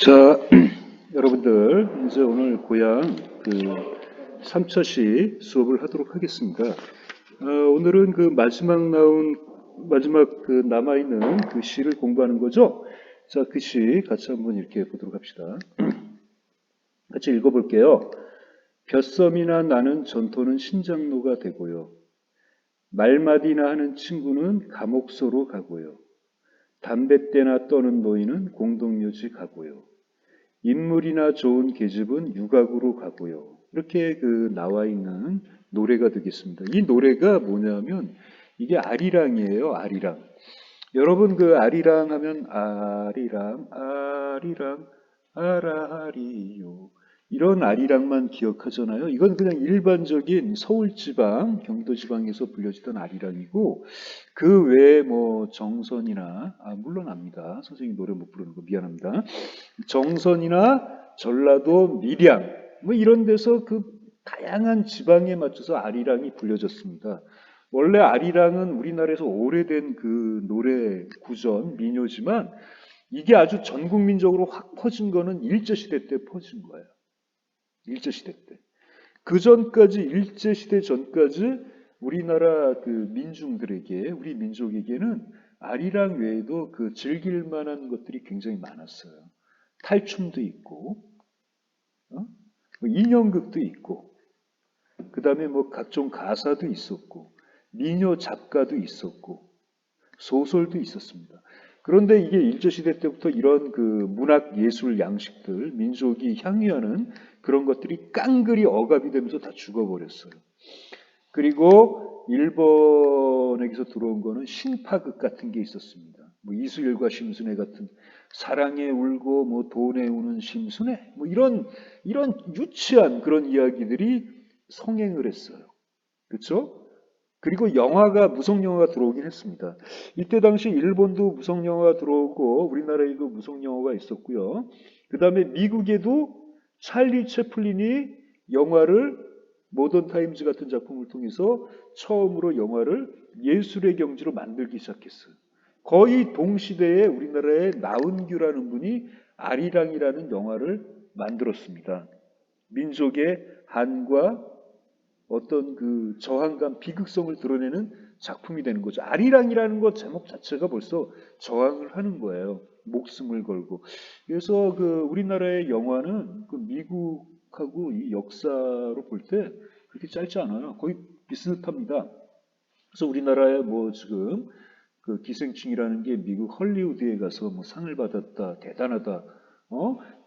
자, 여러분들, 이제 오늘 고향 3차시 수업을 하도록 하겠습니다. 오늘은 마지막 남아있는 그 시를 공부하는 거죠. 자, 그 시 같이 한번 이렇게 보도록 합시다. 같이 읽어볼게요. 벼섬이나 나는 전토는 신장로가 되고요. 말마디나 하는 친구는 감옥소로 가고요. 담뱃대나 떠는 노인은 공동묘지 가고요. 인물이나 좋은 계집은 유곽으로 가고요. 이렇게 나와 있는 노래가 되겠습니다. 이 노래가 뭐냐면 이게 아리랑이에요. 아리랑. 여러분 아리랑 하면 아리랑 아리랑 아라리요. 이런 아리랑만 기억하잖아요. 이건 그냥 일반적인 서울지방, 경도지방에서 불려지던 아리랑이고 그 외에 뭐 정선이나 물론 압니다. 선생님 노래 못 부르는 거 미안합니다. 정선이나 전라도 밀양 뭐 이런 데서 다양한 지방에 맞춰서 아리랑이 불려졌습니다. 원래 아리랑은 우리나라에서 오래된 노래 구전 민요지만 이게 아주 전 국민적으로 확 퍼진 거는 일제시대 때 퍼진 거예요. 일제시대 때. 그 전까지 일제시대 전까지 우리나라 민중들에게 우리 민족에게는 아리랑 외에도 즐길 만한 것들이 굉장히 많았어요. 탈춤도 있고, 인형극도 있고, 그 다음에 뭐 각종 가사도 있었고, 민요 작가도 있었고, 소설도 있었습니다. 그런데 이게 일제시대 때부터 이런 문학 예술 양식들, 민족이 향유하는 그런 것들이 깡그리 억압이 되면서 다 죽어버렸어요. 그리고 일본에게서 들어온 거는 신파극 같은 게 있었습니다. 뭐 이수일과 심순애 같은 사랑에 울고 뭐 돈에 우는 심순애 뭐 이런 유치한 그런 이야기들이 성행을 했어요. 그렇죠? 그리고 무성 영화가 들어오긴 했습니다. 이때 당시 일본도 무성 영화가 들어오고 우리나라에도 무성 영화가 있었고요. 그 다음에 미국에도 찰리 채플린이 영화를 모던 타임즈 같은 작품을 통해서 처음으로 영화를 예술의 경지로 만들기 시작했어요. 거의 동시대에 우리나라의 나은규라는 분이 아리랑이라는 영화를 만들었습니다. 민족의 한과 어떤 저항감, 비극성을 드러내는 작품이 되는 거죠. 아리랑이라는 것 제목 자체가 벌써 저항을 하는 거예요. 목숨을 걸고. 그래서 우리나라의 영화는 미국하고 이 역사로 볼 때 그렇게 짧지 않아요. 거의 비슷합니다. 그래서 우리나라에 뭐 지금 기생충이라는 게 미국 헐리우드에 가서 뭐 상을 받았다, 대단하다.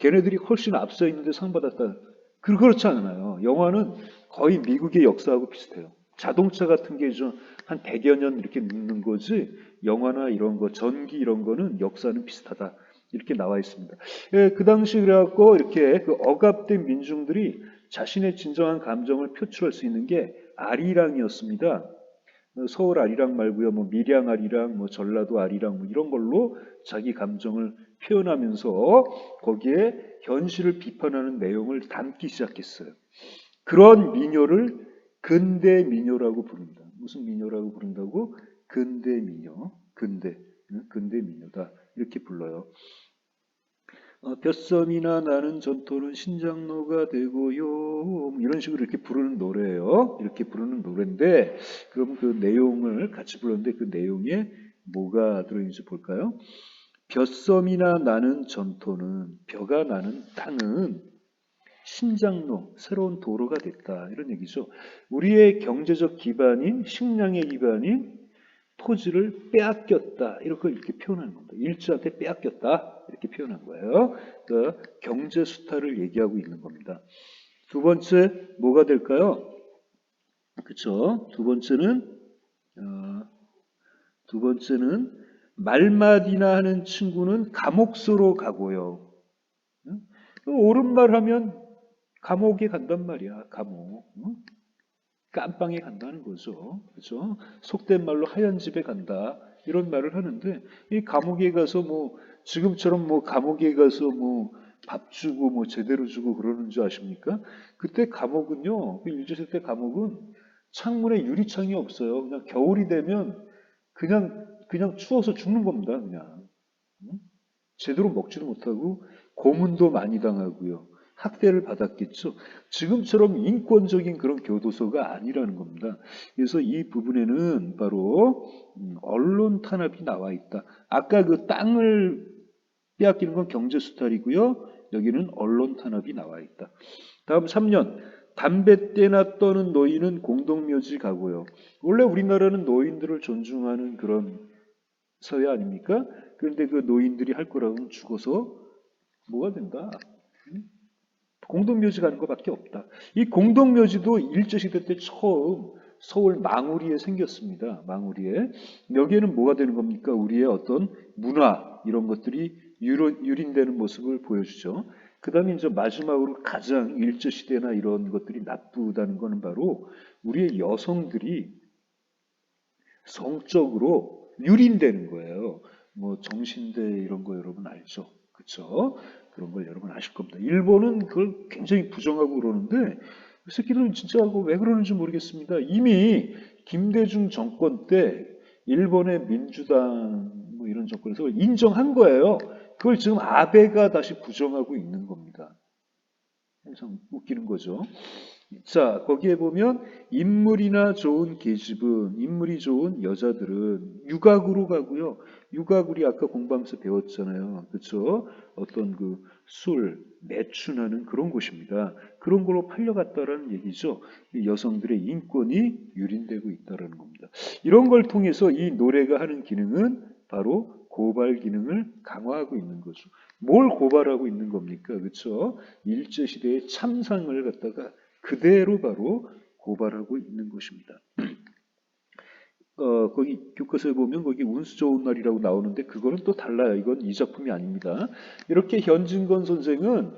걔네들이 훨씬 앞서 있는데 상 받았다. 그렇지 않아요. 영화는 거의 미국의 역사하고 비슷해요. 자동차 같은 게 좀 한 100여 년 이렇게 늙는 거지, 영화나 이런 거, 전기 이런 거는 역사는 비슷하다. 이렇게 나와 있습니다. 예, 그 당시 그래갖고 이렇게 억압된 민중들이 자신의 진정한 감정을 표출할 수 있는 게 아리랑이었습니다. 서울 아리랑 말고요, 뭐 밀양 아리랑, 뭐 전라도 아리랑, 뭐 이런 걸로 자기 감정을 표현하면서 거기에 현실을 비판하는 내용을 담기 시작했어요. 그런 민요를 근대 민요라고 부릅니다. 무슨 민요라고 부른다고? 근대 민요, 근대 민요다 이렇게 불러요. 벼섬이나 나는 전토는 신장로가 되고요. 뭐 이런 식으로 이렇게 부르는 노래예요. 이렇게 부르는 노래인데 그럼 그 내용을 같이 불렀는데 그 내용에 뭐가 들어있는지 볼까요? 벼섬이나 나는 전토는 벼가 나는 땅은 신장로, 새로운 도로가 됐다. 이런 얘기죠. 우리의 경제적 기반인 식량의 기반인 토지를 빼앗겼다. 이렇게 표현하는 겁니다. 일주한테 빼앗겼다. 이렇게 표현한 거예요. 그러니까 경제 수탈을 얘기하고 있는 겁니다. 두 번째 뭐가 될까요? 그렇죠. 두 번째는 말마디나 하는 친구는 감옥소로 가고요. 옳은 말 하면 감옥에 간단 말이야. 감옥. 깜빵에 간다는 거죠. 그렇죠? 속된 말로 하얀 집에 간다. 이런 말을 하는데 이 감옥에 가서 뭐 지금처럼 뭐 감옥에 가서 뭐 밥 주고 뭐 제대로 주고 그러는 줄 아십니까? 그때 감옥은요. 일제시대 감옥은 창문에 유리창이 없어요. 그냥 겨울이 되면 그냥 추워서 죽는 겁니다. 그냥. 제대로 먹지도 못하고 고문도 많이 당하고요. 학대를 받았겠죠. 지금처럼 인권적인 그런 교도소가 아니라는 겁니다. 그래서 이 부분에는 바로 언론 탄압이 나와 있다. 아까 그 땅을 빼앗기는 건 경제 수탈이고요. 여기는 언론 탄압이 나와 있다. 다음 3년. 담배 떼나 떠는 노인은 공동묘지 가고요. 원래 우리나라는 노인들을 존중하는 그런 사회 아닙니까? 그런데 그 노인들이 할 거라고는 죽어서 뭐가 된다? 공동묘지 가는 것밖에 없다. 이 공동묘지도 일제시대 때 처음 서울 망우리에 생겼습니다. 망우리에. 여기에는 뭐가 되는 겁니까? 우리의 어떤 문화 이런 것들이 유린되는 모습을 보여주죠. 그 다음에 이제 마지막으로 가장 일제시대나 이런 것들이 나쁘다는 것은 바로 우리의 여성들이 성적으로 유린되는 거예요. 뭐 정신대 이런 거 여러분 알죠? 그렇죠? 그런 걸 여러분 아실 겁니다. 일본은 그걸 굉장히 부정하고 그러는데 그 새끼들은 진짜 왜 그러는지 모르겠습니다. 이미 김대중 정권 때 일본의 민주당 뭐 이런 정권에서 인정한 거예요. 그걸 지금 아베가 다시 부정하고 있는 겁니다. 항상 웃기는 거죠. 자, 거기에 보면 인물이나 좋은 계집은, 인물이 좋은 여자들은 유곽으로 가고요. 유곽우리 아까 공부하면서 배웠잖아요. 그렇죠? 어떤 그 술, 매춘하는 그런 곳입니다. 그런 걸로 팔려갔다라는 얘기죠. 이 여성들의 인권이 유린되고 있다라는 겁니다. 이런 걸 통해서 이 노래가 하는 기능은 바로 고발 기능을 강화하고 있는 거죠. 뭘 고발하고 있는 겁니까? 그렇죠? 일제시대의 참상을 갖다가 그대로 바로 고발하고 있는 것입니다. 거기 교과서에 보면 거기 운수 좋은 날이라고 나오는데 그거는 또 달라요. 이건 이 작품이 아닙니다. 이렇게 현진건 선생은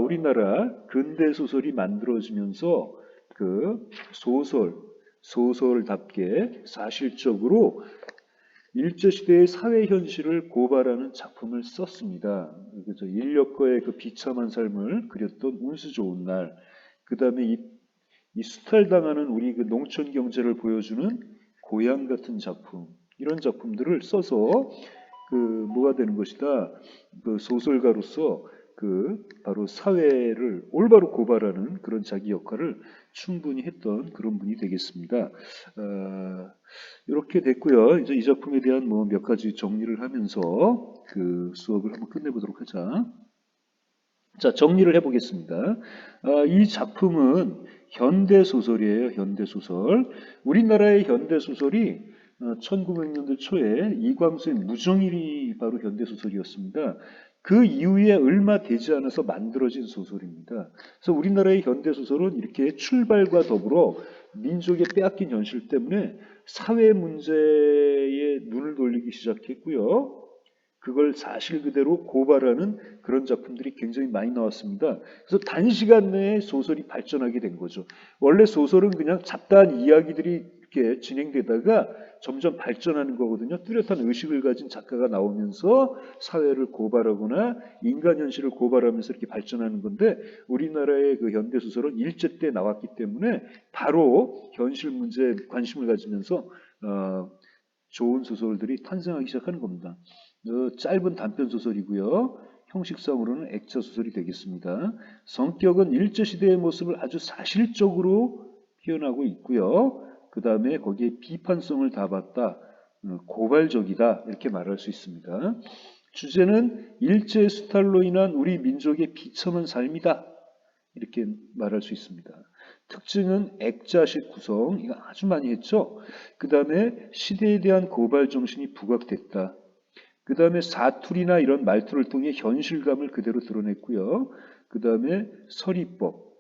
우리나라 근대 소설이 만들어지면서 그 소설답게 사실적으로 일제시대의 사회 현실을 고발하는 작품을 썼습니다. 그래서 인력거의 그 비참한 삶을 그렸던 운수 좋은 날, 그 다음에 이 수탈당하는 우리 그 농촌 경제를 보여주는 고향 같은 작품, 이런 작품들을 써서 그 뭐가 되는 것이다. 그 소설가로서 그 바로 사회를 올바로 고발하는 그런 자기 역할을 충분히 했던 그런 분이 되겠습니다. 이렇게 됐고요. 이제 이 작품에 대한 뭐 몇 가지 정리를 하면서 그 수업을 한번 끝내보도록 하자. 자, 정리를 해보겠습니다. 이 작품은 현대소설이에요. 현대소설. 우리나라의 현대소설이 1900년대 초에 이광수의 무정일이 바로 현대소설이었습니다. 그 이후에 얼마 되지 않아서 만들어진 소설입니다. 그래서 우리나라의 현대소설은 이렇게 출발과 더불어 민족의 빼앗긴 현실 때문에 사회 문제에 눈을 돌리기 시작했고요. 그걸 사실 그대로 고발하는 그런 작품들이 굉장히 많이 나왔습니다. 그래서 단시간 내에 소설이 발전하게 된 거죠. 원래 소설은 그냥 잡다한 이야기들이 이렇게 진행되다가 점점 발전하는 거거든요. 뚜렷한 의식을 가진 작가가 나오면서 사회를 고발하거나 인간 현실을 고발하면서 이렇게 발전하는 건데 우리나라의 그 현대 소설은 일제 때 나왔기 때문에 바로 현실 문제에 관심을 가지면서 좋은 소설들이 탄생하기 시작하는 겁니다. 짧은 단편 소설이고요. 형식상으로는 액자 소설이 되겠습니다. 성격은 일제시대의 모습을 아주 사실적으로 표현하고 있고요. 그 다음에 거기에 비판성을 담았다. 고발적이다. 이렇게 말할 수 있습니다. 주제는 일제 수탈로 인한 우리 민족의 비참한 삶이다. 이렇게 말할 수 있습니다. 특징은 액자식 구성. 이거 아주 많이 했죠. 그 다음에 시대에 대한 고발 정신이 부각됐다. 그 다음에 사투리나 이런 말투를 통해 현실감을 그대로 드러냈고요. 그 다음에 서리법,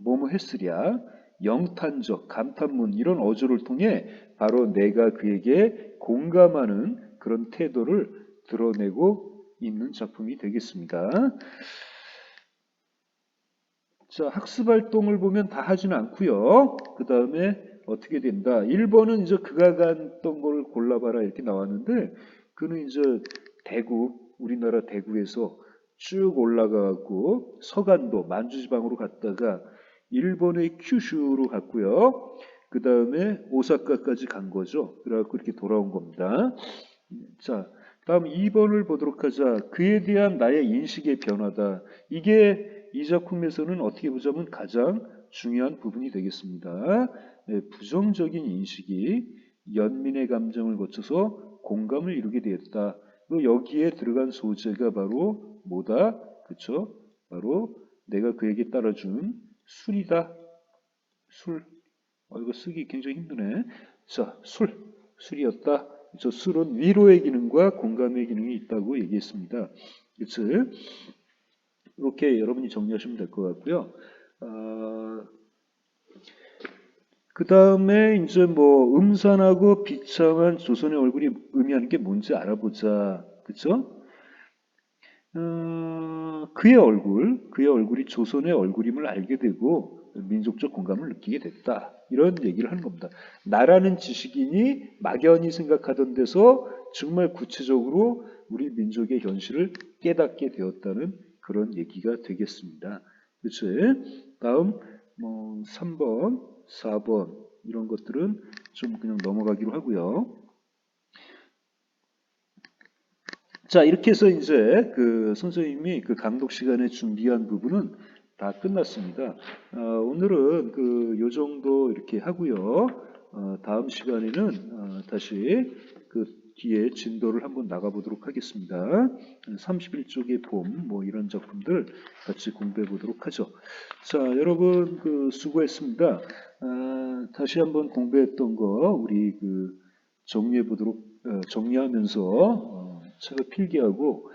뭐뭐 했으랴, 영탄적, 감탄문 이런 어조를 통해 바로 내가 그에게 공감하는 그런 태도를 드러내고 있는 작품이 되겠습니다. 자, 학습활동을 보면 다 하지는 않고요. 그 다음에 어떻게 된다. 1번은 이제 그가 갔던 걸 골라봐라 이렇게 나왔는데 그는 이제 대구, 우리나라 대구에서 쭉 올라가고 서간도, 만주지방으로 갔다가 일본의 큐슈로 갔고요. 그 다음에 오사카까지 간 거죠. 그래갖고 이렇게 돌아온 겁니다. 자, 다음 2번을 보도록 하자. 그에 대한 나의 인식의 변화다. 이게 이 작품에서는 어떻게 보자면 가장 중요한 부분이 되겠습니다. 네, 부정적인 인식이 연민의 감정을 거쳐서 공감을 이루게 되었다. 여기에 들어간 소재가 바로 뭐다? 그쵸? 바로 내가 그에게 따라준 술이다. 술. 이거 쓰기 굉장히 힘드네. 자, 술이었다. 저 술은 위로의 기능과 공감의 기능이 있다고 얘기했습니다. 그치? 이렇게 여러분이 정리하시면 될 것 같고요. 그 다음에 이제 뭐 음산하고 비참한 조선의 얼굴이 의미하는 게 뭔지 알아보자. 그쵸? 그의 얼굴이 조선의 얼굴임을 알게 되고 민족적 공감을 느끼게 됐다. 이런 얘기를 하는 겁니다. 나라는 지식인이 막연히 생각하던 데서 정말 구체적으로 우리 민족의 현실을 깨닫게 되었다는 그런 얘기가 되겠습니다. 그렇죠? 다음 뭐 3번, 4번 이런 것들은 좀 그냥 넘어가기로 하고요. 자, 이렇게 해서 이제 그 선생님이 그 강독 시간에 준비한 부분은 다 끝났습니다. 오늘은 그 요 정도 이렇게 하고요. 다음 시간에는 다시 그 뒤에 진도를 한번 나가보도록 하겠습니다. 31쪽의 봄, 뭐 이런 작품들 같이 공부해 보도록 하죠. 자, 여러분 그 수고했습니다. 다시 한번 공부했던 거 우리 그 정리해 보도록 정리하면서 책을 필기하고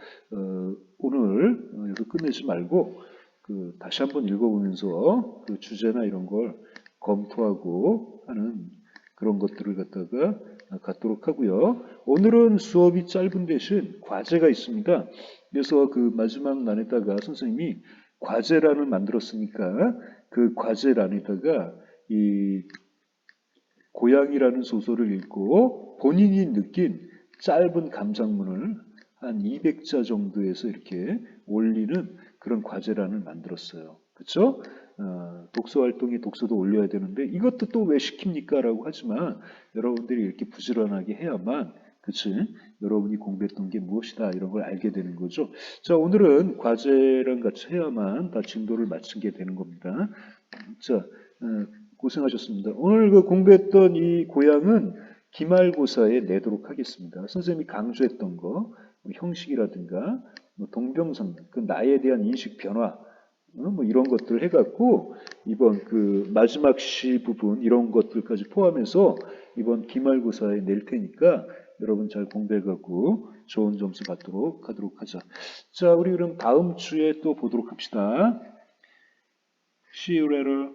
오늘 여기서 끝내지 말고 그 다시 한번 읽어보면서 그 주제나 이런 걸 검토하고 하는 그런 것들을 갖다가 갖도록 하고요. 오늘은 수업이 짧은 대신 과제가 있습니다. 그래서 그 마지막 란에다가 선생님이 과제란을 만들었으니까 그 과제란에다가 이 고향이라는 소설을 읽고 본인이 느낀 짧은 감상문을 한 200자 정도에서 이렇게 올리는 그런 과제란을 만들었어요. 그렇죠? 독서 활동에 독서도 올려야 되는데 이것도 또 왜 시킵니까? 라고 하지만 여러분들이 이렇게 부지런하게 해야만 그치? 여러분이 공부했던 게 무엇이다 이런 걸 알게 되는 거죠. 자, 오늘은 과제랑 같이 해야만 다 진도를 마치게 되는 겁니다. 자, 고생하셨습니다. 오늘 그 공부했던 이 고향은 기말고사에 내도록 하겠습니다. 선생님이 강조했던 거, 뭐 형식이라든가, 뭐 동병상련, 그 나에 대한 인식 변화, 뭐 이런 것들을 해갖고 이번 그 마지막 시 부분 이런 것들까지 포함해서 이번 기말고사에 낼 테니까 여러분 잘 공부해갖고 좋은 점수 받도록 하도록 하자. 자, 우리 그럼 다음 주에 또 보도록 합시다. See you later.